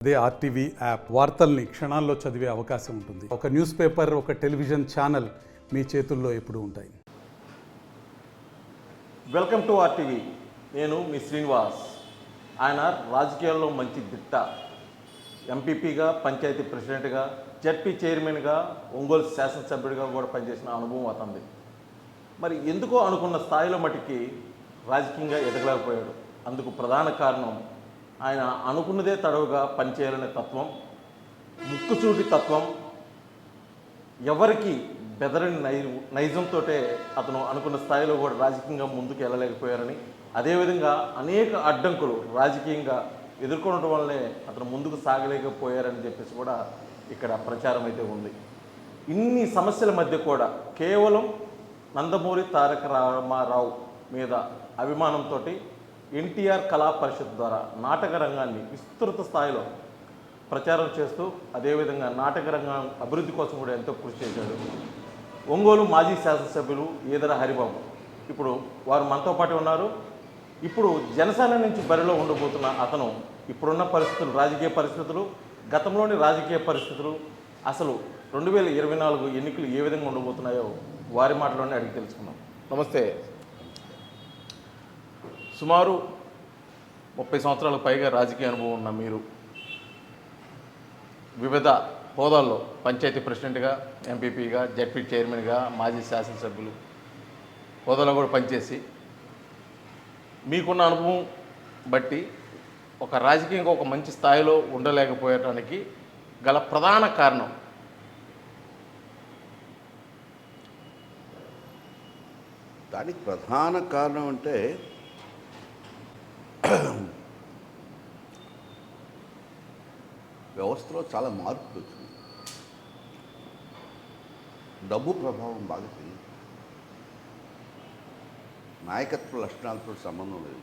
అదే RTV app వార్తల్ని క్షణాల్లో చదివే అవకాశం ఉంటుంది. ఒక న్యూస్ పేపర్, ఒక టెలివిజన్ ఛానల్ మీ చేతుల్లో ఎప్పుడూ ఉంటాయి. Welcome to RTV. నేను మీ శ్రీనివాస్. ఆయన రాజకీయాల్లో మంచి దిట్ట. ఎంపీపీగా, పంచాయతీ ప్రెసిడెంట్గా, జడ్పీ చైర్మన్గా, ఒంగోలు శాసనసభ్యుడిగా కూడా పనిచేసిన అనుభవం అతనిది. మరి ఎందుకో అనుకున్న స్థాయిలో మటుకి రాజకీయంగా ఎదగలేకపోయాడు. అందుకు ప్రధాన కారణం ఆయన అనుకున్నదే తడవుగా పనిచేయాలనే తత్వం, ముక్కుసూటి తత్వం, ఎవరికి బెదరని నైజంతో అతను అనుకున్న స్థాయిలో కూడా రాజకీయంగా ముందుకు వెళ్ళలేకపోయారని, అదేవిధంగా అనేక అడ్డంకులు రాజకీయంగా ఎదుర్కొనడం వల్లనే అతను ముందుకు సాగలేకపోయారని చెప్పేసి కూడా ఇక్కడ ప్రచారం అయితే ఉంది. ఇన్ని సమస్యల మధ్య కూడా కేవలం నందమూరి తారక రామారావు మీద అభిమానంతో ఎన్టీఆర్ కళా పరిషత్ ద్వారా నాటక రంగాన్ని విస్తృత స్థాయిలో ప్రచారం చేస్తూ, అదేవిధంగా నాటక రంగం అభివృద్ధి కోసం కూడా ఎంతో కృషి చేశాడు. ఒంగోలు మాజీ శాసనసభ్యులు ఈదర హరిబాబు ఇప్పుడు వారు మనతో పాటు ఉన్నారు. ఇప్పుడు జనసేన నుంచి బరిలో ఉండబోతున్న అతను ఇప్పుడున్న పరిస్థితులు, రాజకీయ పరిస్థితులు, గతంలోని రాజకీయ పరిస్థితులు, అసలు 2024 ఎన్నికలు ఏ విధంగా ఉండబోతున్నాయో వారి మాటలోనే అడిగి తెలుసుకున్నాం. నమస్తే. సుమారు 30 సంవత్సరాలకు పైగా రాజకీయ అనుభవం ఉన్న మీరు వివిధ హోదాల్లో పంచాయతీ ప్రెసిడెంట్గా, ఎంపీపీగా, జడ్పీ చైర్మన్గా, మాజీ శాసనసభ్యులు హోదాలో కూడా పనిచేసి మీకున్న అనుభవం బట్టి ఒక రాజకీయంగా ఒక మంచి స్థాయిలో ఉండలేకపోయటానికి గల ప్రధాన కారణం దానికి ప్రధాన కారణం అంటే వ్యవస్థలో చాలా మార్పులు వచ్చింది. డబ్బు ప్రభావం బాగా పెరిగింది. నాయకత్వ లక్షణాలతో సంబంధం లేదు.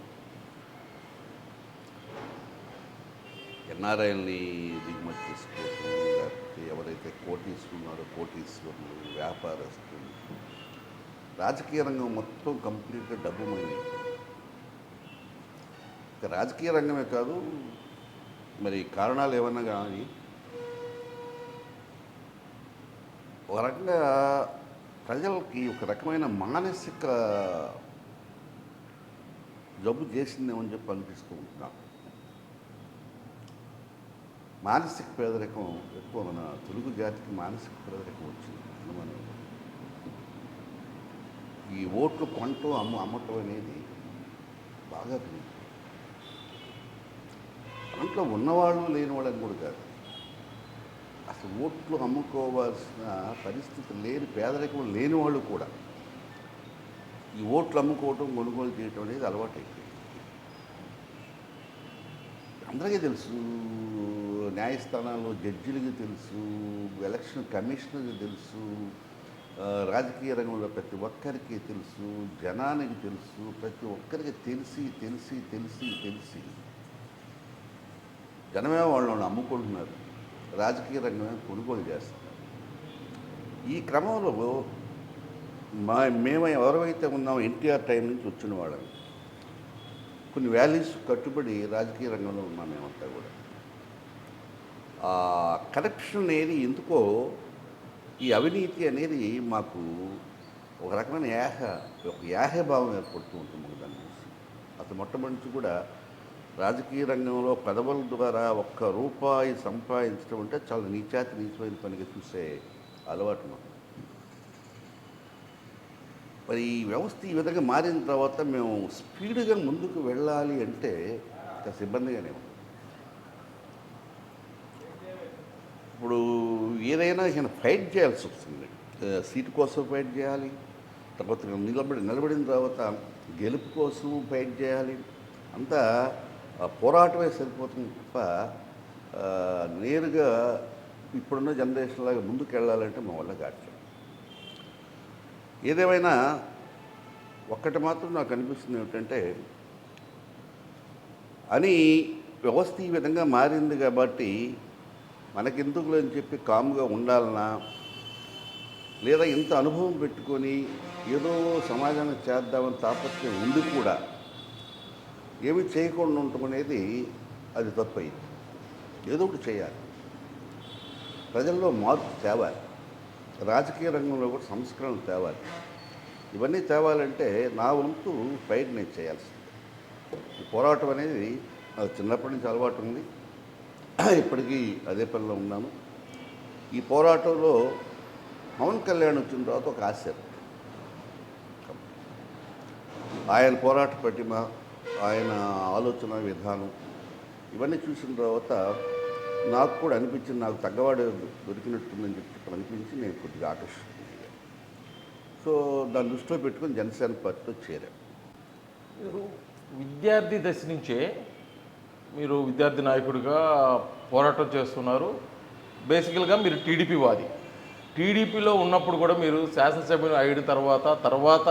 ఎన్ఆర్ఐల్ని దిగుమతి చేసుకోవటం, లేకపోతే ఎవరైతే కోటీశ్వరులు, వ్యాపారస్తులు, రాజకీయ రంగం మొత్తం కంప్లీట్గా డబ్బుమైంది. ఇక రాజకీయ రంగమే కాదు, మరి కారణాలు ఏమన్నా కానీ ఒక రకంగా ప్రజలకి ఒక రకమైన మానసిక జబ్బు చేసిందేమని చెప్పి అనిపిస్తూ ఉంటున్నాం. మానసిక పేదరికం ఎక్కువ, మన తెలుగు జాతికి మానసిక పేదరికం వచ్చింది. మనం ఈ ఓట్లు కొనటం అమ్మటం అనేది బాగా పెరిగింది. దాంట్లో ఉన్నవాళ్ళు లేనివాళ్ళని కూడా కాదు, అసలు ఓట్లు అమ్ముకోవాల్సిన పరిస్థితి లేని, పేదరికం లేని వాళ్ళు కూడా ఈ ఓట్లు అమ్ముకోవటం, కొనుగోలు చేయటం అనేది అలవాటు అయిపోయింది. అందరికీ తెలుసు, న్యాయస్థానాల్లో జడ్జిలకి తెలుసు, ఎలక్షన్ కమిషనర్కి తెలుసు, రాజకీయ రంగంలో ప్రతి ఒక్కరికి తెలుసు, జనానికి తెలుసు, ప్రతి ఒక్కరికి తెలిసి జనమే వాళ్ళని అమ్ముకుంటున్నారు, రాజకీయ రంగమే కొనుగోలు చేస్తున్నారు. ఈ క్రమంలో మేము ఎవరైతే ఉన్నామో ఎన్టీఆర్ టైం నుంచి వచ్చిన వాళ్ళని కొన్ని వాల్యూస్ కట్టుబడి రాజకీయ రంగంలో ఉన్నాం మేమంతా కూడా. కరప్షన్ అనేది ఎందుకో, ఈ అవినీతి అనేది మాకు ఒక రకమైన యాహభావం ఏర్పడుతూ ఉంటుంది మాకు దాన్ని చూసి. అసలు మొట్టమొదటి నుంచి కూడా రాజకీయ రంగంలో పదవుల ద్వారా ₹1 సంపాదించడం అంటే చాలా నీచమైన పనిగా చూసే అలవాటు మాకు. మరి ఈ వ్యవస్థ ఈ విధంగా మారిన తర్వాత మేము స్పీడ్గా ముందుకు వెళ్ళాలి అంటే కాస్త ఇబ్బందిగానే ఉంది. ఇప్పుడు ఏదైనా ఫైట్ చేయాల్సి వస్తుంది. సీటు కోసం ఫైట్ చేయాలి, తర్వాత నిలబడిన తర్వాత గెలుపు కోసం ఫైట్ చేయాలి. అంతా పోరాటమే సరిపోతుంది తప్ప నేరుగా ఇప్పుడున్న జనరేషన్ లాగా ముందుకు వెళ్ళాలంటే మా వల్ల కాదు. ఏదేమైనా ఒక్కటి మాత్రం నాకు అనిపిస్తుంది ఏమిటంటే, అని వ్యవస్థ ఈ విధంగా మారింది కాబట్టి మనకెందుకు అని చెప్పి కామ్గా ఉండాలన్నా, లేదా ఇంత అనుభవం పెట్టుకొని ఏదో సమాజానికి చేద్దామని తాపత్రయం ఉండి కూడా ఏమి చేయకుండా ఉండటం అనేది అది తప్పయింది. ఏదో ఒకటి చేయాలి, ప్రజల్లో మార్పు తేవాలి, రాజకీయ రంగంలో కూడా సంస్కరణలు తేవాలి. ఇవన్నీ తేవాలంటే నా వంతు ఫైట్ నేను చేయాల్సింది. ఈ పోరాటం అనేది నాకు చిన్నప్పటి నుంచి అలవాటు ఉంది, ఇప్పటికీ అదే పనిలో ఉన్నాను. ఈ పోరాటంలో పవన్ కళ్యాణ్ వచ్చిన తర్వాత ఒక ఆశ, ఆయన పోరాట పటిమ, ఆయన ఆలోచన విధానం ఇవన్నీ చూసిన తర్వాత నాకు కూడా అనిపించింది, నాకు తగ్గవాడు దొరికినట్టుందని చెప్పి అనిపించి నేను కొద్దిగా ఆకర్షించాను. సో దాన్ని దృష్టిలో పెట్టుకుని జనసేన పార్టీలో చేరాను. మీరు విద్యార్థి దశ నుంచే మీరు విద్యార్థి నాయకుడిగా పోరాటం చేస్తున్నారు. బేసికల్గా మీరు టీడీపీ వాది. టీడీపీలో ఉన్నప్పుడు కూడా మీరు శాసనసభ్యులు అయిన తర్వాత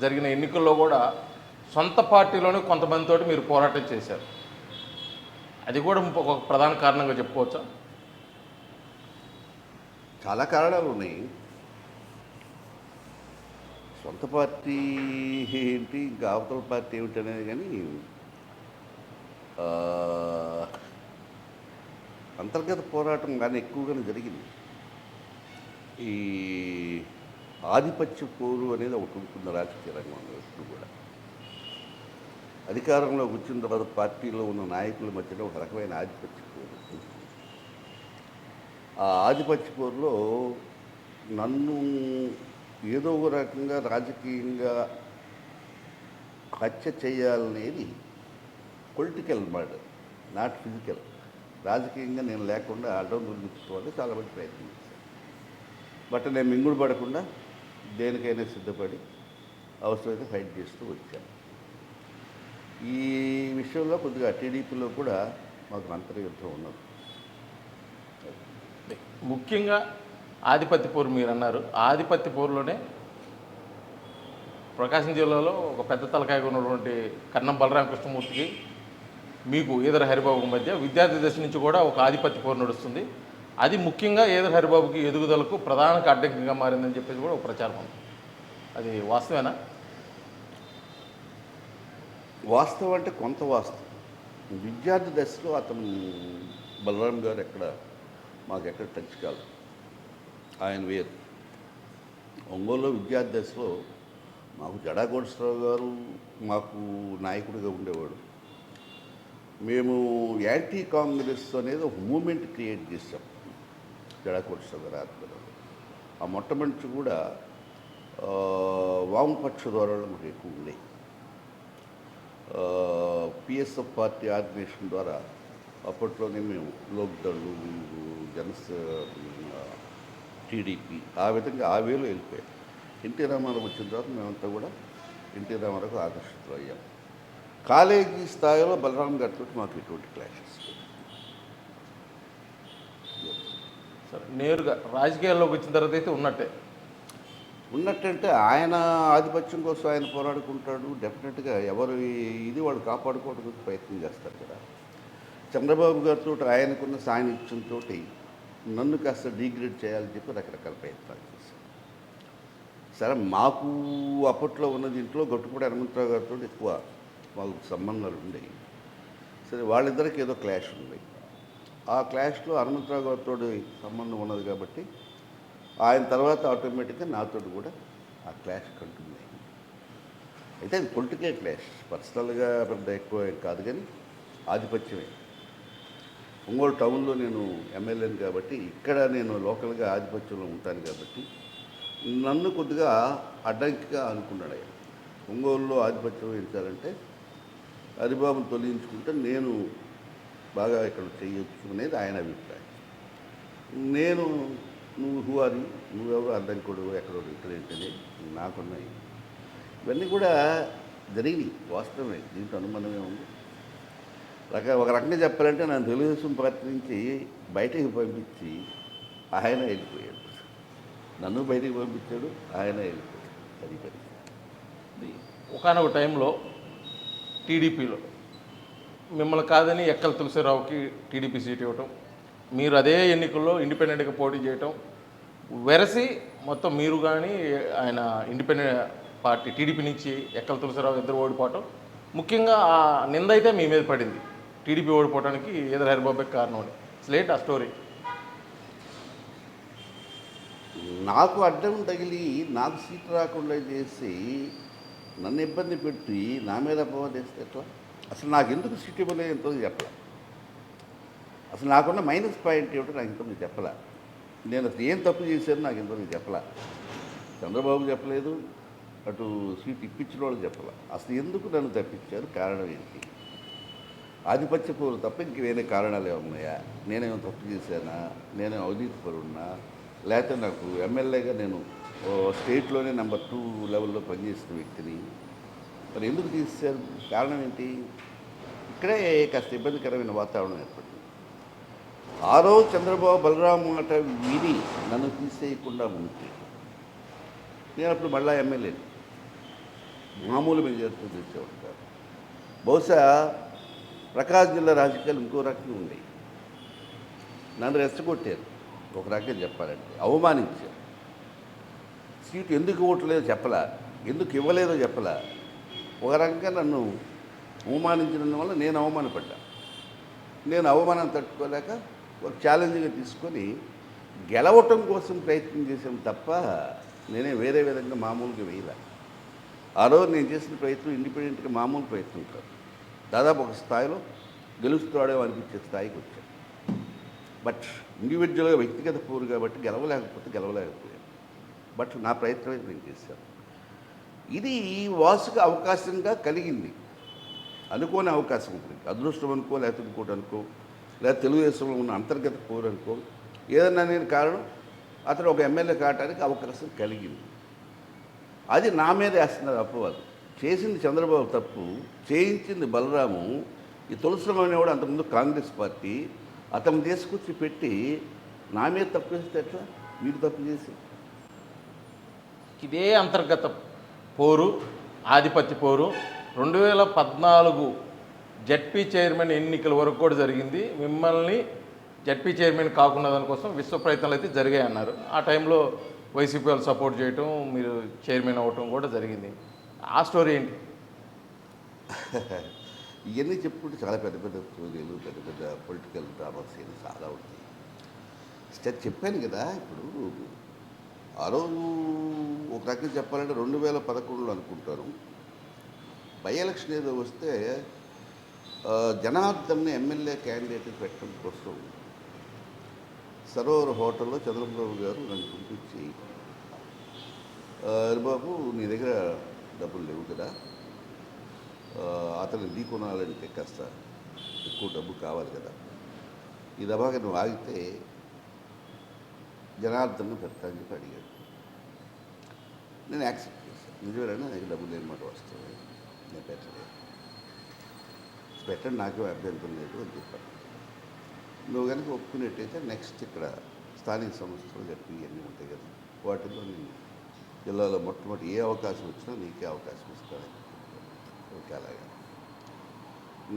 జరిగిన ఎన్నికల్లో కూడా సొంత పార్టీలోనే కొంతమందితో మీరు పోరాటం చేశారు. అది కూడా ఒక ప్రధాన కారణంగా చెప్పుకోవచ్చా? చాలా కారణాలు ఉన్నాయి. సొంత పార్టీ ఏంటి, ఇంకా అవతల పార్టీ ఏమిటి అనేది కానీ అంతర్గత పోరాటం కానీ ఎక్కువగానే జరిగింది. ఈ ఆధిపత్య పోరు అనేది ఒకటి ఉంటుంది రాజకీయ రంగంలో ఎప్పుడు కూడా. అధికారంలోకి వచ్చిన తర్వాత పార్టీలో ఉన్న నాయకుల మధ్యలో ఒక రకమైన ఆధిపత్య పోరు. ఆ ఆధిపత్య పోరులో నన్ను ఏదో ఒక రకంగా రాజకీయంగా హత్య చేయాలనేది పొలిటికల్ మర్డర్, నాట్ ఫిజికల్. రాజకీయంగా నేను లేకుండా అడ్డం దొరికించుకోవాలని చాలామంది ప్రయత్నం చేశాను. బట్ నేను మింగుడు పడకుండా దేనికైనా సిద్ధపడి అవసరమైతే ఫైట్ చేస్తూ వచ్చాను. ఈ విషయంలో కొద్దిగా టీడీపీలో కూడా మాకు అంతర్యుద్ధం ఉన్నది. ముఖ్యంగా ఆధిపత్య పోరు మీరు అన్నారు. ఆధిపత్య పోరులోనే ప్రకాశం జిల్లాలో ఒక పెద్ద తలకాయగా ఉన్నటువంటి కన్నం బలరామకృష్ణమూర్తికి మీకు ఈదర హరిబాబుకి మధ్య విద్యార్థి దశ నుంచి కూడా ఒక ఆధిపత్య పోరు నడుస్తుంది. అది ముఖ్యంగా ఈదర హరిబాబుకి ఎదుగుదలకు ప్రధాన అడ్డంకిగా మారిందని చెప్పేసి కూడా ఒక ప్రచారం ఉంది. అది వాస్తవేనా? వాస్తవం అంటే కొంత వాస్తవం. విద్యార్థి దశలో అతను బలరాం గారు మాకు టచ్ కాదు, ఆయన వేరు. ఒంగోలులో విద్యార్థి దశలో మాకు జడా కోటేశ్వరరావు గారు మాకు నాయకుడిగా ఉండేవాడు. మేము యాంటీ కాంగ్రెస్ అనేది ఒక మూమెంట్ క్రియేట్ చేసాం జడా కోటేశ్వరరావు గారి ఆధ్వర్యంలో. ఆ మొట్టమొదటి కూడా వామపక్ష ధోరణులు మాకు ఎక్కువ ఉండేవి. పిఎస్ఎఫ్ పార్టీ ఆర్గనైజేషన్ ద్వారా అప్పట్లోనే మేము లోక్దళ్ళు, టీడీపీ ఆ విధంగా ఆ వేలో వెళ్ళిపోయాం. ఎన్టీ రామారావు వచ్చిన తర్వాత మేమంతా కూడా ఎన్టీ రామారావుకు ఆకర్షితులు అయ్యాం. కాలేజీ స్థాయిలో బలరాం గారితో మాకు ఎటువంటి క్లాషెస్. సరే, నేరుగా రాజకీయాల్లోకి వచ్చిన తర్వాత అయితే ఉన్నట్టంటే ఆయన ఆధిపత్యం కోసం ఆయన పోరాడుకుంటాడు. డెఫినెట్గా ఎవరు ఇది వాళ్ళు కాపాడుకోవడానికి ప్రయత్నం చేస్తారు కదా. చంద్రబాబు గారితో ఆయనకున్న సాన్నిధ్యంతో నన్ను కాస్త డీగ్రేడ్ చేయాలని చెప్పి రకరకాల ప్రయత్నాలు చేశారు. సరే, మాకు అప్పట్లో ఉన్న దీంట్లో గొట్టుపూడి హనుమంతరావు గారితో ఎక్కువ మాకు సంబంధాలు ఉండేవి. సరే, వాళ్ళిద్దరికి ఏదో క్లాష్ ఉంది. ఆ క్లాష్లో హనుమంతరావు గారితో సంబంధం ఉన్నది కాబట్టి ఆయన తర్వాత ఆటోమేటిక్గా నాతో కూడా ఆ క్లాష్ కంటిన్యూ అయింది. అయితే అది పొలిటికల్ క్లాష్, పర్సనల్గా పెద్ద ఎక్కువ కాదు, కానీ ఆధిపత్యమే. ఒంగోలు టౌన్లో నేను ఎమ్మెల్యేని కాబట్టి ఇక్కడ నేను లోకల్గా ఆధిపత్యంలో ఉంటాను కాబట్టి నన్ను కొద్దిగా అడ్డంకిగా అనుకున్నాడు ఆయన. ఒంగోలులో ఆధిపత్యం వహించాలంటే హరిబాబుని తొలగించుకుంటే నేను బాగా ఇక్కడ చేయొచ్చు అనేది ఆయన అభిప్రాయం. నేను నువ్వెవరు అడ్డంకుడు, ఎక్కడో ఇక్కడ ఏంటని నాకున్నాయి. ఇవన్నీ కూడా జరిగినాయి, వాస్తవమే, దీంట్లో అనుమానమే ఉంది. ఒక రకంగా చెప్పాలంటే నన్ను తెలుగుదేశం పార్టీ నుంచి బయటకు పంపించి ఆయన వెళ్ళిపోయాడు. నన్ను బయటికి పంపించాడు, ఆయన వెళ్ళిపోయాడు. అది పరిస్థితి. ఒకానొక టైంలో టీడీపీలో మిమ్మల్ని కాదని ఎక్కల తులసిరావుకి టీడీపీ సీట్ ఇవ్వటం, మీరు అదే ఎన్నికల్లో ఇండిపెండెంట్గా పోటీ చేయటం, వెరసి మొత్తం మీరు కానీ ఆయన ఇండిపెండెంట్ పార్టీ టీడీపీ నుంచి ఎక్కల తులసిరావు ఇద్దరు ఓడిపోవటం, ముఖ్యంగా ఆ నింద అయితే మీ మీద పడింది. టీడీపీ ఓడిపోవడానికి ఈదర హరిబాబే కారణం అని. స్లేట్ ఆ స్టోరీ. నాకు అడ్డం తగిలి నాకు సీట్ రాకుండా చేసి నన్ను ఇబ్బంది పెట్టి నా మీద అపవాదేస్తే ఎట్లా? అసలు నాకు ఎందుకు సీట్ ఇవ్వలేదు ఎంతో చెప్పలే. అసలు నాకున్న మైనస్ పాయింట్ ఏమిటో నాకు ఇంతమంది చెప్పలే. నేను అసలు ఏం తప్పు చేశాను నాకు ఇంతమంది చెప్పలే. చంద్రబాబు చెప్పలేదు, అటు సీట్ ఇప్పించిన వాళ్ళు చెప్పలే. అసలు ఎందుకు నన్ను తప్పించారు, కారణం ఏంటి? ఆధిపత్య పౌరులు తప్ప ఇంక వేరే కారణాలు ఏమున్నాయా? నేనేమో తప్పు చేశానా? నేనేమో అవినీతి పరున్నా? లేకపోతే నాకు ఎమ్మెల్యేగా నేను స్టేట్లోనే నెంబర్ 2 లెవెల్లో పనిచేసిన వ్యక్తిని మరి ఎందుకు తీసేశారు? కారణం ఏంటి? ఇక్కడే కాస్త ఇబ్బందికరమైన వాతావరణం ఏర్పడింది. ఆ రోజు చంద్రబాబు బలరాం మాట విని నన్ను తీసేయకుండా ఉంటే నేను అప్పుడు మళ్ళా ఎమ్మెల్యే మామూలు మెజార్టీతో చేసేవాడు కాదు. బహుశా ప్రకాశం జిల్లా రాజకీయాలు ఇంకో రకంగా ఉండేవి. నన్ను రెచ్చగొట్టారు, ఒక రకంగా చెప్పాలంటే అవమానించారు. సీటు ఎందుకు ఇవ్వట్లేదో చెప్పలా, ఎందుకు ఇవ్వలేదో చెప్పలా. ఒక రకంగా నన్ను అవమానించడం వల్ల నేను అవమానపడ్డా. నేను అవమానం తట్టుకోలేక ఒక ఛాలెంజ్గా తీసుకొని గెలవటం కోసం ప్రయత్నం చేశాను తప్ప నేనే వేరే విధంగా మామూలుగా వేయలే. ఆ రోజు నేను చేసిన ప్రయత్నం ఇండిపెండెంట్గా మామూలు ప్రయత్నం కాదు. దాదాపు ఒక స్థాయిలో గెలుస్తాడో అనిపించే స్థాయికి వచ్చాను. బట్ ఇండివిజువల్గా వ్యక్తిగత పోరు కాబట్టి గెలవలేకపోయాను. బట్ నా ప్రయత్నం అయితే నేను చేశాను. ఇది వాసుకు అవకాశంగా కలిగింది, అనుకోని అవకాశం ఉంటుంది. అదృష్టం అనుకో, లేకపోతే ఇంకోటి అనుకో, లేదా తెలుగుదేశంలో ఉన్న అంతర్గత పోరు అనుకో, ఏదన్నా నేను కారణం అతను ఒక ఎమ్మెల్యే కావడానికి అవకాశం కలిగింది. అది నా మీద వేస్తున్నారు అపవాదు. చేసింది చంద్రబాబు తప్పు, చేయించింది బలరాము. ఈ తులసిరామ్ అనేవాడు అంతకుముందు కాంగ్రెస్ పార్టీ, అతను తీసుకొచ్చి పెట్టి నా మీద తప్పు చేస్తే ఎట్లా? మీరు తప్పు చేసి ఇదే అంతర్గత పోరు, ఆధిపత్య పోరు 2014 జడ్పీ చైర్మన్ ఎన్నికల వరకు కూడా జరిగింది. మిమ్మల్ని జడ్పీ చైర్మన్ కాకుండా దానికోసం విశ్వ ప్రయత్నాలు అయితే జరిగాయి అన్నారు. ఆ టైంలో వైసీపీ వాళ్ళు సపోర్ట్ చేయటం, మీరు చైర్మన్ అవ్వటం కూడా జరిగింది. ఆ స్టోరీ ఏంటి? ఇవన్నీ చెప్పుకుంటే చాలా పెద్ద పెద్ద స్టోరీలు, పెద్ద పెద్ద పొలిటికల్ డ్రామాస్ ఇవన్నీ చాలా ఉంటాయి. చెప్పాను కదా. ఇప్పుడు ఆ రోజు ఒక రకంగా చెప్పాలంటే 2011లో అనుకుంటారు బై ఎలక్షన్ ఏదో వస్తే జనార్దన్ని ఎమ్మెల్యే క్యాండిడేట్ పెట్టడం కోసం సరోవర్ హోటల్లో చంద్రబాబు గారు నన్ను పిలిపించి, బాబు నీ దగ్గర డబ్బులు లేవు కదా, అతను ఢీ కొనాలంటే కాస్త ఎక్కువ డబ్బు కావాలి కదా, ఈ దబాగా నువ్వు ఆగితే జనార్దన్ను పెడతా అని చెప్పి అడిగాడు. నేను యాక్సెప్ట్ చేశాను. నిజమేనా, నాకు డబ్బులు ఏమాట వస్తుంది, నేను పెట్టండి, నాకే అభ్యంతరం లేదు అని చెప్పాను. నువ్వు కనుక ఒప్పుకునేట్టయితే నెక్స్ట్ ఇక్కడ స్థానిక సంస్థలు చెప్పి ఇవన్నీ ఉంటాయి కదా, వాటిల్లో నేను జిల్లాలో మొట్టమొదటి ఏ అవకాశం వచ్చినా నీకే అవకాశం ఇస్తాను. ఓకే, అలాగే.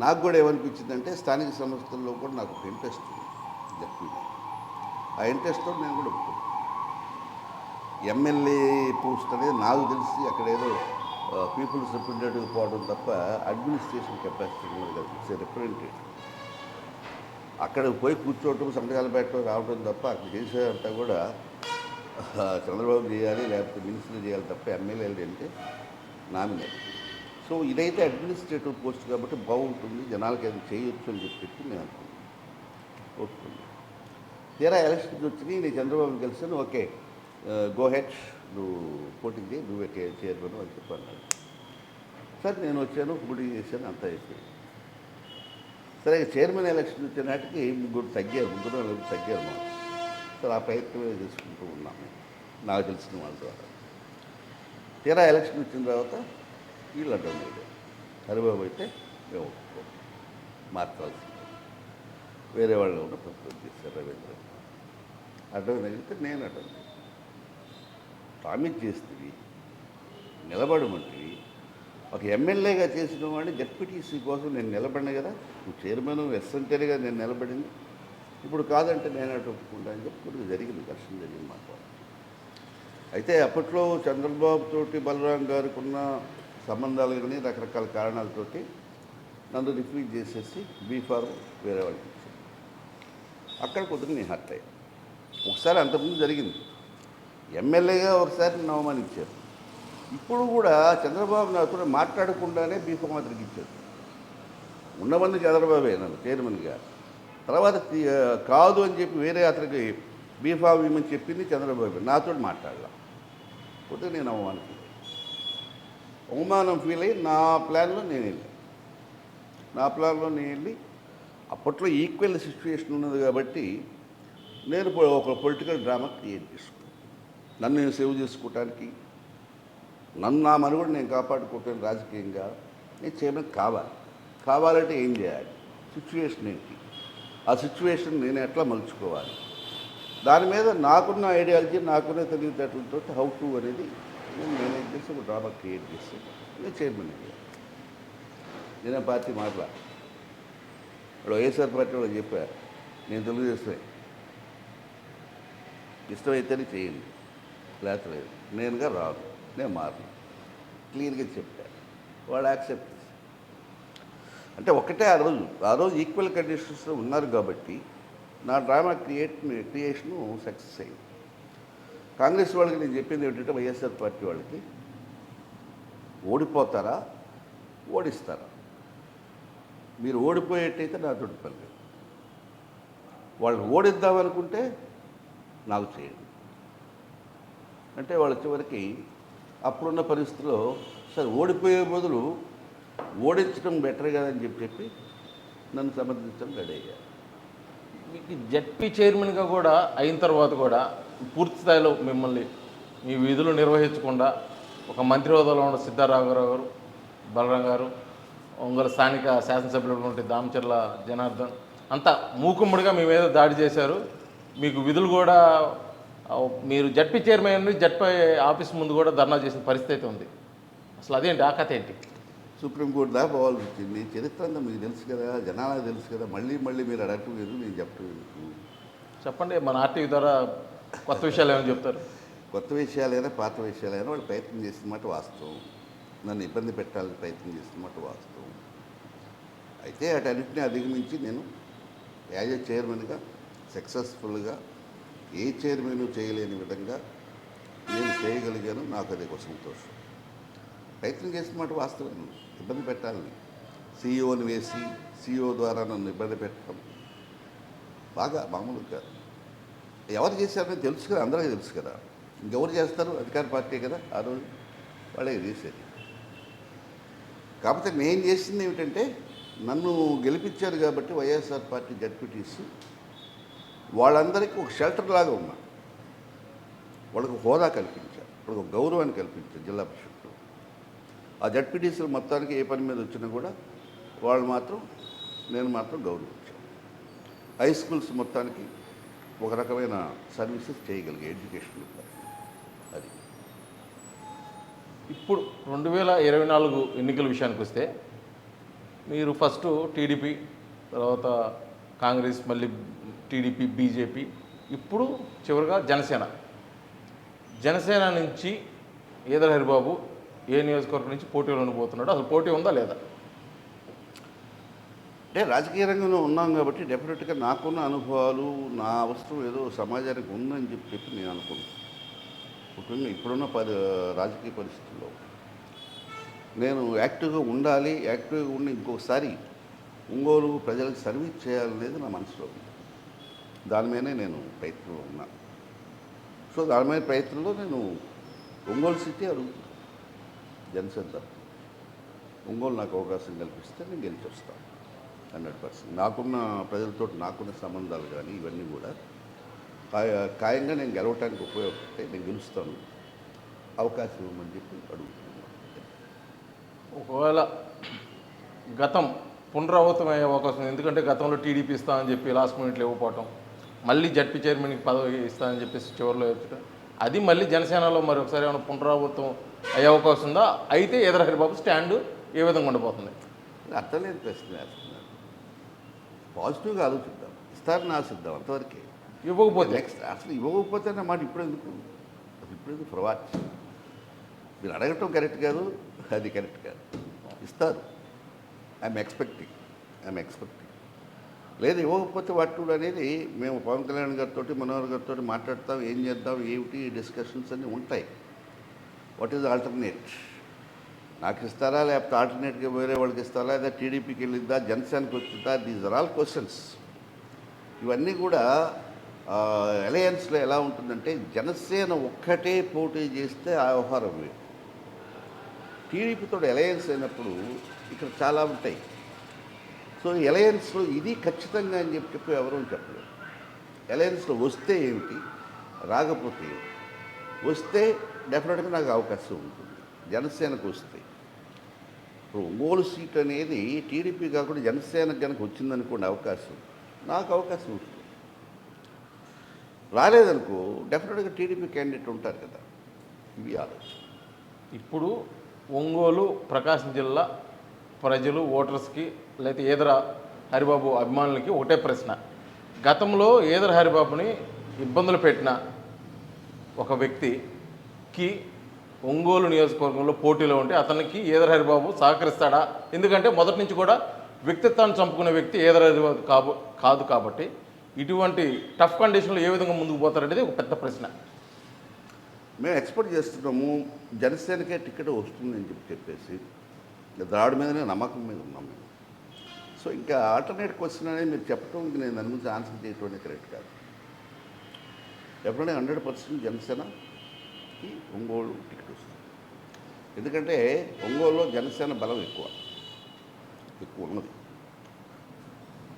నాకు కూడా ఏమనిపించిందంటే స్థానిక సంస్థల్లో కూడా నాకు ఒక ఇంట్రెస్ట్ ఉంది చెప్పి. ఆ ఇంట్రెస్ట్తో నేను కూడా ఒప్పుకున్నాను. ఎమ్మెల్యే పోస్ట్ అనేది నాకు తెలిసి అక్కడ ఏదో పీపుల్స్ రిప్రజెంటేటివ్ పోవడం తప్ప అడ్మినిస్ట్రేషన్ కెపాసిటీ ఉన్నది కదా. It's representative. అక్కడ పోయి కూర్చోవటం, సంతకాలు పెట్టడం, రావడం తప్ప అక్కడ చేసేదంతా కూడా చంద్రబాబు చేయాలి, లేకపోతే మినిస్టర్ చేయాలి తప్ప ఎమ్మెల్యేలు అంటే నామినేట్. సో ఇదైతే అడ్మినిస్ట్రేటివ్ పోస్ట్ కాబట్టి బాగుంటుంది, జనాలకి అది చేయొచ్చు అని చెప్పి నేను అనుకున్నాను, ఒప్పుకున్నాను. తీరా ఎలక్షన్స్ వచ్చినాయి, నేను చంద్రబాబుని కలిసాను. ఓకే, గో హెడ్, నువ్వు పోటీ చేయి, నువ్వే చైర్మన్ అని చెప్పి అన్నాడు. సరే నేను వచ్చాను, పోటీ చేశాను, అంతా అయిపోయింది. సరే చైర్మన్ ఎలక్షన్ వచ్చే నాటికి ముగ్గురు తగ్గారు మాకు. సరే ఆ ప్రయత్నమే చేసుకుంటూ ఉన్నాము నాకు తెలిసిన వాళ్ళ ద్వారా. తీరా ఎలక్షన్ వచ్చిన తర్వాత వీళ్ళు అడ్డం లేదు. హరిబాబు అయితే మేము మార్చాల్సింది, వేరే వాళ్ళు కూడా ప్రపోజ్ చేశారు. రవీంద్ర అడ్డం తగిలితే నేను అడ్డం ప్రామిస్ చేస్తుంది, నిలబడమంటివి. ఒక ఎమ్మెల్యేగా చేసిన వాడిని జడ్పీటీసీ కోసం నేను నిలబడిన కదా, నువ్వు చైర్మన్ ఎస్ఎంటరీగా నేను నిలబడింది, ఇప్పుడు కాదంటే నేను అటు ఒప్పుకుంటా అని చెప్పి ఇప్పుడు జరిగింది, ఘర్షణ జరిగింది మాట. అయితే అప్పట్లో చంద్రబాబు తోటి బలరాం గారికి ఉన్న సంబంధాలు కానీ రకరకాల కారణాలతోటి నన్ను రిఫ్యూజ్ చేసేసి బీఫార్మ్ వేరే వాళ్ళకి ఇచ్చాను. అక్కడ కొద్దిగా నేను హర్ట్ అయ్యాను. ఒకసారి అంతకుముందు జరిగింది, ఎమ్మెల్యేగా ఒకసారి నన్ను అవమానించారు. ఇప్పుడు కూడా చంద్రబాబు నాతో మాట్లాడకుండానే బీఫామ్ అతనికి ఇచ్చారు. ఉన్నమంది చంద్రబాబే నన్ను చైర్మన్గా. తర్వాత కాదు అని చెప్పి వేరే అతనికి బీఫామ్ ఇవ్వమని చెప్పింది చంద్రబాబు, నాతో మాట్లాడాల. కొద్దిగా నేను అవమానం ఫీల్ అయ్యి నా ప్లాన్లో నేను వెళ్ళి అప్పట్లో ఈక్వల్ సిచ్యువేషన్ ఉన్నది కాబట్టి నేను ఒక పొలిటికల్ డ్రామా క్రియేట్ చేసుకున్నాను. నన్ను నేను సేవ్ చేసుకోవటానికి, నన్ను నా మనుగడ నేను కాపాడుకోవటానికి రాజకీయంగా నేను చేయడం కావాలంటే ఏం చేయాలి, సిచ్యువేషన్ ఏంటి, ఆ సిచ్యువేషన్ నేను ఎట్లా మలుచుకోవాలి, దాని మీద నాకున్న ఐడియాలజీ, నాకున్న తెలివితేటలతో హౌ టు అనేది నేను మేనేజ్ చేసి ఒక డ్రామా క్రియేట్ చేసి నేను చైర్మన్ అయ్యాను. నేనే పార్టీ మాట్లాడు ఇప్పుడు వైఎస్ఆర్ పార్టీ వాళ్ళు చెప్పారు, నేను తెలుగుదేశమే, ఇష్టమైతేనే చేయండి, లేకపోతే లేదు, నేనుగా రాను, నేను మారను, క్లియర్గా చెప్పాను. వాళ్ళు యాక్సెప్ట్ చేసి అంటే ఒకటే ఆ రోజు ఈక్వల్ కండిషన్స్లో ఉన్నారు కాబట్టి నా డ్రామా క్రియేషను సక్సెస్ అయింది. కాంగ్రెస్ వాళ్ళకి నేను చెప్పింది ఏంటంటే, వైఎస్ఆర్ పార్టీ వాళ్ళకి ఓడిపోతారా ఓడిస్తారా, మీరు ఓడిపోయేట్టయితే నాతో పని లేదు, వాళ్ళు ఓడిద్దామనుకుంటే నాకు చేయండి అంటే వాళ్ళ చివరికి అప్పుడున్న పరిస్థితుల్లో సరే ఓడిపోయే బదులు ఓడించడం బెటర్ కదని చెప్పి నన్ను సమర్థించడం రెడీ అయ్యారు. మీకు జడ్పీ చైర్మన్గా కూడా అయిన తర్వాత కూడా పూర్తి స్థాయిలో మిమ్మల్ని మీ విధులు నిర్వహించకుండా ఒక మంత్రి హోదాలో ఉన్న సిద్ధారాఘవరావు గారు, బలరాం గారు, ఒంగోలు స్థానిక శాసనసభ్యులు ఉంటే దామచర్ల జనార్దన్ అంతా మూకుమ్మడిగా మీ మీద దాడి చేశారు. మీకు విధులు కూడా మీరు జడ్పీ చైర్మన్ జడ్పీ ఆఫీస్ ముందు కూడా ధర్నా చేసిన పరిస్థితి ఉంది. అసలు అదేంటి, ఆ కథ ఏంటి? సుప్రీంకోర్టు దాకా పోవాల్సి వచ్చింది. చరిత్ర అంతా మీకు తెలుసు కదా, జనాలకు తెలుసు కదా, మళ్ళీ మీరు అడగటం లేదు, నేను చెప్పడం ఎందుకు? చెప్పండి, మన ఆర్టీవీ ద్వారా కొత్త విషయాలు ఏమైనా చెప్తారు? కొత్త విషయాలైనా పాత విషయాలైనా వాళ్ళు ప్రయత్నం చేస్తున్నమాట వాస్తవం, నన్ను ఇబ్బంది పెట్టాలని ప్రయత్నం చేస్తున్నమాట వాస్తవం. అయితే అటన్నింటినీ అధిగమించి నేను యాజ్ ఏ చైర్మన్గా సక్సెస్ఫుల్గా ఏ చైర్మన్ చేయలేని విధంగా నేను చేయగలిగాను. నాకు అదే ఒక సంతోషం. ప్రయత్నం చేస్తున్నమాట వాస్తవం, ఇబ్బంది పెట్టాలని సీఈఓని వేసి సీఈఓ ద్వారా నన్ను ఇబ్బంది పెట్టడం బాగా మామూలుగా ఎవరు చేశారని తెలుసు కదా, అందరికీ తెలుసు కదా. ఇంకెవరు చేస్తారు, అధికార పార్టీ కదా ఆ రోజు, వాళ్ళే చేసేది. కాకపోతే నేను చేసింది ఏమిటంటే, నన్ను గెలిపించారు కాబట్టి వైఎస్ఆర్ పార్టీ జడ్పీటీస్ వాళ్ళందరికీ ఒక షెల్టర్ లాగా ఉన్నా, వాళ్ళకు హోదా కల్పించారు, వాళ్ళకు ఒక గౌరవాన్ని కల్పించారు జిల్లా పరిషత్లో. ఆ జడ్పీటీసీలు మొత్తానికి ఏ పని మీద వచ్చినా కూడా నేను మాత్రం గౌరవించాను. హై స్కూల్స్ మొత్తానికి ఒక రకమైన సర్వీసెస్ చేయగలిగే ఎడ్యుకేషన్ అది. ఇప్పుడు 2024 ఎన్నికల విషయానికి వస్తే మీరు ఫస్ట్ టీడీపీ, తర్వాత కాంగ్రెస్, మళ్ళీ టీడీపీ, బీజేపీ, ఇప్పుడు చివరిగా జనసేన నుంచి ఈదర హరిబాబు ఏ నియోజకవర్గం నుంచి పోటీలో ఉండిపోతున్నాడు? అసలు పోటీ ఉందా లేదా? అంటే రాజకీయ రంగంలో ఉన్నాం కాబట్టి డెఫినెట్గా నాకున్న అనుభవాలు, నా అవసరం ఏదో సమాజానికి ఉందని చెప్పి నేను అనుకుంటున్నాను. ముఖ్యంగా ఇప్పుడున్న రాజకీయ పరిస్థితుల్లో నేను యాక్టివ్గా ఉండాలి, యాక్టివ్గా ఉండి ఇంకొకసారి ఒంగోలు ప్రజలకు సర్వీస్ చేయాలనేది నా మనసులో ఉంది. దాని మీదనే నేను ప్రయత్నంలో ఉన్నాను. సో దాని మీద ప్రయత్నంలో నేను ఒంగోలు సిటీ అడుగుతున్నాను. జనసేన ఒంగోలు నాకు అవకాశం కల్పిస్తే నేను గెలిచి వస్తాను 100%. నాకున్న ప్రజలతో నాకున్న సంబంధాలు కానీ ఇవన్నీ కూడా ఖాయంగా నేను గెలవటానికి ఉపయోగపడతాయి. నేను గెలుస్తాను, అవకాశం ఇవ్వమని చెప్పి అడుగుతున్నాను. ఒకవేళ గతం పునరావృతం అయ్యే అవకాశం, ఎందుకంటే గతంలో టీడీపీ ఇస్తామని చెప్పి లాస్ట్ మినిట్లో ఇవ్వకపోవటం, మళ్ళీ జడ్పీ చైర్మన్కి పదవి ఇస్తామని చెప్పేసి చివరిలో వచ్చటం, అది మళ్ళీ జనసేనలో మరి ఒకసారి ఏమైనా పునరావృతం అయ్యే అవకాశం ఉందా? అయితే ఈదర హరిబాబు స్టాండు ఏ విధంగా ఉండబోతుంది? అర్థం లేని ప్రశ్న వేస్తున్నారు. పాజిటివ్గా ఆలోచిద్దాం, ఇస్తారని ఆశిద్దాం, అంతవరకే. ఇవ్వకపోతే నెక్స్ట్ అసలు ఇవ్వకపోతే అన్న మాట ఇప్పుడు ఎందుకు ఫర్వాట్? మీరు అడగటం కరెక్ట్ కాదు, అది కరెక్ట్ కాదు. ఇస్తారు, ఐఎమ్ ఎక్స్పెక్టింగ్ లేదు ఇవ్వకపోతే వాటి అనేది మేము పవన్ కళ్యాణ్ గారితో మనోహర్ గారితో మాట్లాడతాం, ఏం చేద్దాం, ఏమిటి డిస్కషన్స్ అన్నీ ఉంటాయి. What is alternate? నాకు ఇస్తారా, లేకపోతే ఆల్టర్నేట్గా వేరే వాళ్ళకి ఇస్తారా, లేదా టీడీపీకి వెళ్ళిద్దా, జనసేనకి వచ్చిందా? These are all questions. ఇవన్నీ కూడా అలయన్స్లో ఎలా ఉంటుందంటే జనసేన ఒక్కటే పోటీ చేస్తే ఆ వ్యవహారం వేరు. టీడీపీతో అలయన్స్ అయినప్పుడు ఇక్కడ చాలా ఉంటాయి. సో అలయన్స్లో ఇది ఖచ్చితంగా అని చెప్పి ఎవరూ చెప్పలేరు. అలయన్స్లో వస్తే ఏమిటి, రాకపోతే ఏమిటి? వస్తే డెఫినెట్గా నాకు అవకాశం ఉంటుంది. జనసేనకు వస్తే ఇప్పుడు ఒంగోలు సీట్ అనేది టీడీపీ కాకుండా జనసేనకు కనుక వచ్చిందనుకోండి అవకాశం, నాకు అవకాశం ఉంటుంది. రాలేదనుకో డెఫినెట్గా టీడీపీ క్యాండిడేట్ ఉంటారు కదా. ఇవి ఆలోచన. ఇప్పుడు ఒంగోలు ప్రకాశం జిల్లా ప్రజలు ఓటర్స్కి లేకపోతే ఈదర హరిబాబు అభిమానులకి ఒకటే ప్రశ్న. గతంలో ఈదర హరిబాబుని ఇబ్బందులు పెట్టిన ఒక వ్యక్తికి ఒంగోలు నియోజకవర్గంలో పోటీలో ఉంటే అతనికి ఈదర హరిబాబు సహకరిస్తాడా? ఎందుకంటే మొదటి నుంచి కూడా వ్యక్తిత్వాన్ని చంపుకునే వ్యక్తి ఈదర హరిబాబు కాదు కాబట్టి ఇటువంటి టఫ్ కండిషన్లో ఏ విధంగా ముందుకు పోతారనేది ఒక పెద్ద ప్రశ్న. మేము ఎక్స్పెక్ట్ చేస్తున్నాము జనసేనకే టికెట్ వస్తుందని చెప్పేసి ద్రావిడ మీదనే నమ్మకం మీద ఉన్నాం మేము. సో ఇంకా ఆల్టర్నేట్ క్వశ్చన్ అనేది మీరు చెప్పడం నేను దాని గురించి ఆన్సర్ చేయటం అనేది కరెక్ట్ కాదు. ఎప్పుడైనా 100% జనసేనకి ఒంగోలు టికెట్ వస్తుంది. ఎందుకంటే ఒంగోలులో జనసేన బలం ఎక్కువ ఉన్నది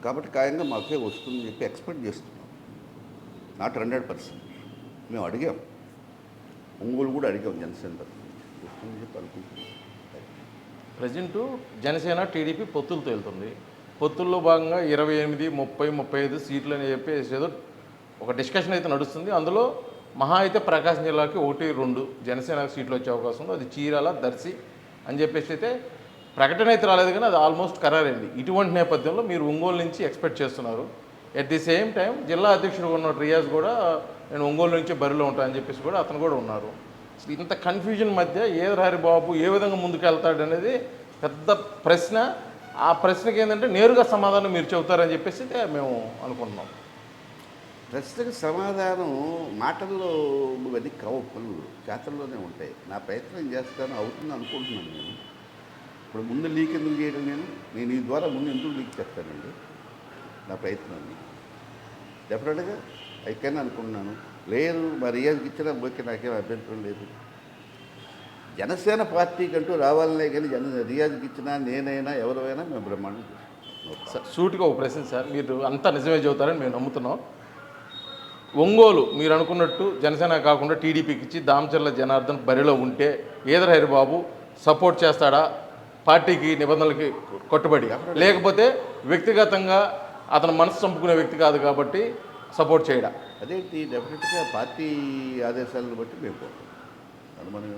కాబట్టి ఖాయంగా మాకే వస్తుందని చెప్పి ఎక్స్పెక్ట్ చేస్తున్నాం. నాట్ 100%. మేము అడిగాం, ఒంగోలు కూడా అడిగాం జనసేన వస్తుందని చెప్పి అనుకుంటున్నాం. ప్రజెంటు జనసేన టీడీపీ పొత్తులతో వెళ్తుంది. పొత్తుల్లో భాగంగా 28, 30, 35 సీట్లు అని చెప్పేసి ఏదో ఒక డిస్కషన్ అయితే నడుస్తుంది. అందులో మహా అయితే ప్రకాశం జిల్లాకి 1, 2 జనసేన సీట్లు వచ్చే అవకాశం ఉంది. అది చీరాల, దర్శి అని చెప్పేసి అయితే ప్రకటన అయితే రాలేదు, కానీ అది ఆల్మోస్ట్ ఖరారైంది. ఇటువంటి నేపథ్యంలో మీరు ఒంగోలు నుంచి ఎక్స్పెక్ట్ చేస్తున్నారు. ఎట్ ది సేమ్ టైం జిల్లా అధ్యక్షుడు ఉన్న రియాజ్ కూడా నేను ఒంగోలు నుంచి బరిలో ఉంటానని చెప్పేసి కూడా అతను కూడా ఉన్నారు. ఇంత కన్ఫ్యూజన్ మధ్య ఈదర హరిబాబు ఏ విధంగా ముందుకు వెళ్తాడు అనేది పెద్ద ప్రశ్న. ఆ ప్రశ్నకి ఏంటంటే నేరుగా సమాధానం మీరు చెబుతారని చెప్పేసి మేము అనుకుంటున్నాం. ప్రశ్నకు సమాధానం మాటల్లో ఇవన్నీ కావు, పనులు చేతల్లోనే ఉంటాయి. నా ప్రయత్నం చేస్తాను, అవుతుంది అనుకుంటున్నాను. నేను ఇప్పుడు ముందు లీక్ ఎందుకు చేయడం, నేను ఈ ద్వారా ముందు ఎందుకు లీక్ చేస్తానండి నా ప్రయత్నాన్ని. డెఫినెట్గా అయికని అనుకుంటున్నాను. లేదు మా రియాజ్కి ఇచ్చినా ఓకే, నాకేం అభ్యంతరం లేదు. జనసేన పార్టీకి అంటూ రావాలనే కానీ రియాజ్కి ఇచ్చినా నేనైనా ఎవరైనా మేము బ్రహ్మాండం సార్. సూటిగా ఒక ప్రశ్న సార్, మీరు అంతా నిజమే చెబుతారని మేము నమ్ముతున్నాం. ఒంగోలు మీరు అనుకున్నట్టు జనసేన కాకుండా టీడీపీకి ఇచ్చి దామచర్ల జనార్దన్ బరిలో ఉంటే ఈదర హరిబాబు సపోర్ట్ చేస్తాడా పార్టీకి నిబంధనలకి కట్టుబడి? లేకపోతే వ్యక్తిగతంగా అతను మనసు చంపుకునే వ్యక్తి కాదు కాబట్టి సపోర్ట్ చేయడా? అదేంటి, డెఫినెట్గా పార్టీ ఆదేశాలను బట్టి మేము పోతాం. అది మనం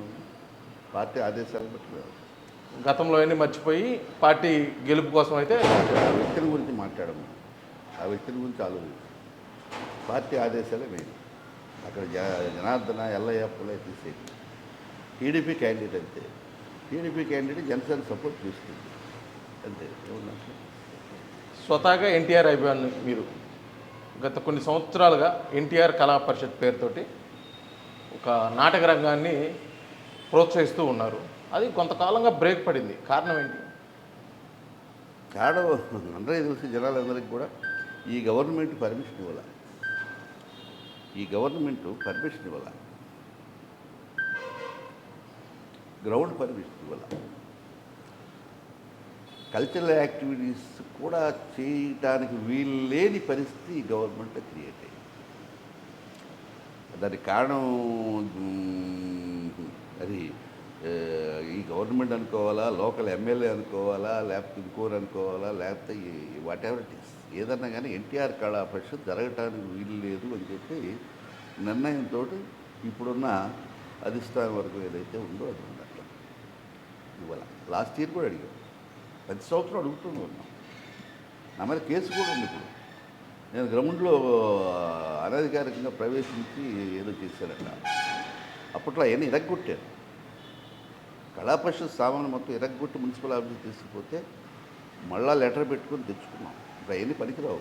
పార్టీ ఆదేశాలను బట్టి మేము గతంలో అన్నీ మర్చిపోయి పార్టీ గెలుపు కోసం అయితే ఆ వ్యక్తిని గురించి మాట్లాడము, ఆ వ్యక్తిని గురించి ఆలోచించి పార్టీ ఆదేశాలే మేము అక్కడ జనార్దన ఎల్లయ్యప్పలే తీసేది. టీడీపీ క్యాండిడేట్ అంతే, టీడీపీ క్యాండిడేట్ జనసేన సపోర్ట్ చేస్తుంది అంతే. ఏమన్నా స్వతహాగా ఎన్టీఆర్ అభిమాని మీరు గత కొన్ని సంవత్సరాలుగా ఎన్టీఆర్ కళా పరిషత్ పేరుతోటి ఒక నాటక రంగాన్ని ప్రోత్సహిస్తూ ఉన్నారు. అది కొంతకాలంగా బ్రేక్ పడింది. కారణం ఏంటి? కారణం అందరికీ తెలిసి జనాలందరికీ కూడా ఈ గవర్నమెంట్ పర్మిషన్ ఇవ్వాలి. గ్రౌండ్ పర్మిషన్ ఇవ్వాలి. కల్చరల్ యాక్టివిటీస్ కూడా చేయటానికి వీలు లేని పరిస్థితి ఈ గవర్నమెంట్ క్రియేట్ అయ్యింది. దానికి కారణం అది ఈ గవర్నమెంట్ అనుకోవాలా, లోకల్ ఎమ్మెల్యే అనుకోవాలా, లేకపోతే ఇంకోరు అనుకోవాలా, లేకపోతే వాట్ ఎవర్ ఇట్ ఈస్, ఏదన్నా కానీ ఎన్టీఆర్ కళా పరిషత్ జరగటానికి వీలు లేదు అని చెప్పి నిర్ణయంతో ఇప్పుడున్న అధిష్టానం వరకు ఏదైతే ఉందో అది ఉన్నట్లు ఇవాళ. లాస్ట్ ఇయర్ కూడా అడిగాం, ప్రతి సంవత్సరం అడుగుతూనే ఉన్నాం. నా మీద కేసు కూడా ఉంది. ఇప్పుడు నేను గ్రౌండ్లో అనధికారికంగా ప్రవేశించి ఏదో చేశారట. అప్పట్లో అవన్నీ ఇరగ్గొట్టారు. కళా పరిషత్ సామాను మొత్తం ఇరగ్గొట్టి మున్సిపల్ ఆఫీస్ తీసుకుపోతే మళ్ళా లెటర్ పెట్టుకొని తెచ్చుకున్నాం. ఇప్పుడు అవన్నీ పనికిరావు,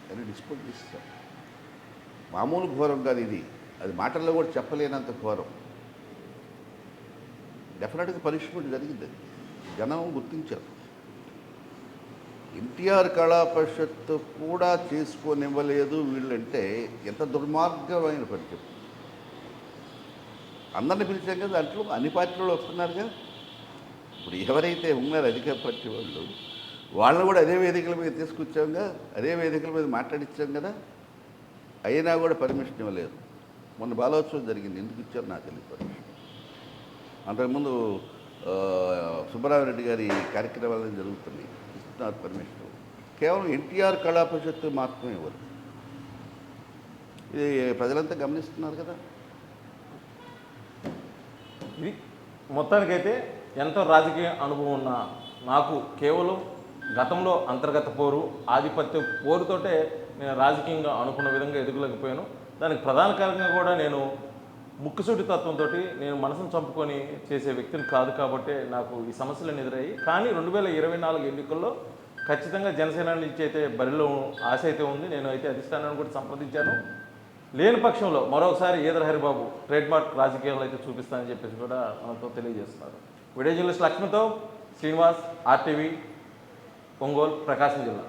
అని డిస్పోజ్ చేస్తాం. మామూలు ఘోరం కాదు ఇది, అది మాటల్లో కూడా చెప్పలేనంత ఘోరం. డెఫినెట్గా పనిష్మెంట్ జరిగింది, అది జనం గుర్తించారు. ఎన్టీఆర్ కళా పరిషత్తు కూడా చేసుకోనివ్వలేదు వీళ్ళంటే ఎంత దుర్మార్గమైన పని చెప్పు. అందరిని పిలిచాం కదా, దాంట్లో అన్ని పార్టీలు వస్తున్నారుగా. ఇప్పుడు ఎవరైతే ఉన్నారో అధికార పార్టీ వాళ్ళు, వాళ్ళని కూడా అదే వేదికల మీద తీసుకొచ్చాంగా, అదే వేదికల మీద మాట్లాడించాం కదా, అయినా కూడా పర్మిషన్ ఇవ్వలేదు. మొన్న బాలోత్సవం జరిగింది, ఎందుకు ఇచ్చారు నాకు తెలియదు పర్మిషన్. అంతకుముందు సుబ్బరామరెడ్డి గారి కార్యక్రమాలు జరుగుతున్నాయి, ఇస్తున్నారు పర్మిషన్. కేవలం ఎన్టీఆర్ కళా పరిషత్తు మాత్రమే ఇవ్వరు. ఇది ప్రజలంతా గమనిస్తున్నారు కదా. ఇది మొత్తానికైతే ఎంతో రాజకీయ అనుభవం ఉన్న నాకు కేవలం గతంలో అంతర్గత పోరు, ఆధిపత్య పోరుతోటే నేను రాజకీయంగా అనుకున్న విధంగా ఎదుగులేకపోయాను. దానికి ప్రధాన కారణంగా కూడా నేను ముక్కుసూటి తత్వంతో నేను మనసును చంపుకొని చేసే వ్యక్తిని కాదు కాబట్టి నాకు ఈ సమస్యలను ఎదురయ్యాయి. కానీ 2024 ఎన్నికల్లో ఖచ్చితంగా జనసేన నుంచి అయితే బరిలో ఆశ అయితే ఉంది. నేను అయితే అధిష్టానాన్ని కూడా సంప్రదించాను. లేని పక్షంలో మరొకసారి ఈదర హరిబాబు ట్రేడ్ మార్క్ రాజకీయాలు అయితే చూపిస్తానని చెప్పేసి కూడా మనతో తెలియజేస్తున్నారు. వీడియో జర్నలిస్ట్ లక్ష్మితో శ్రీనివాస్, RTV, ఒంగోలు, ప్రకాశం జిల్లా.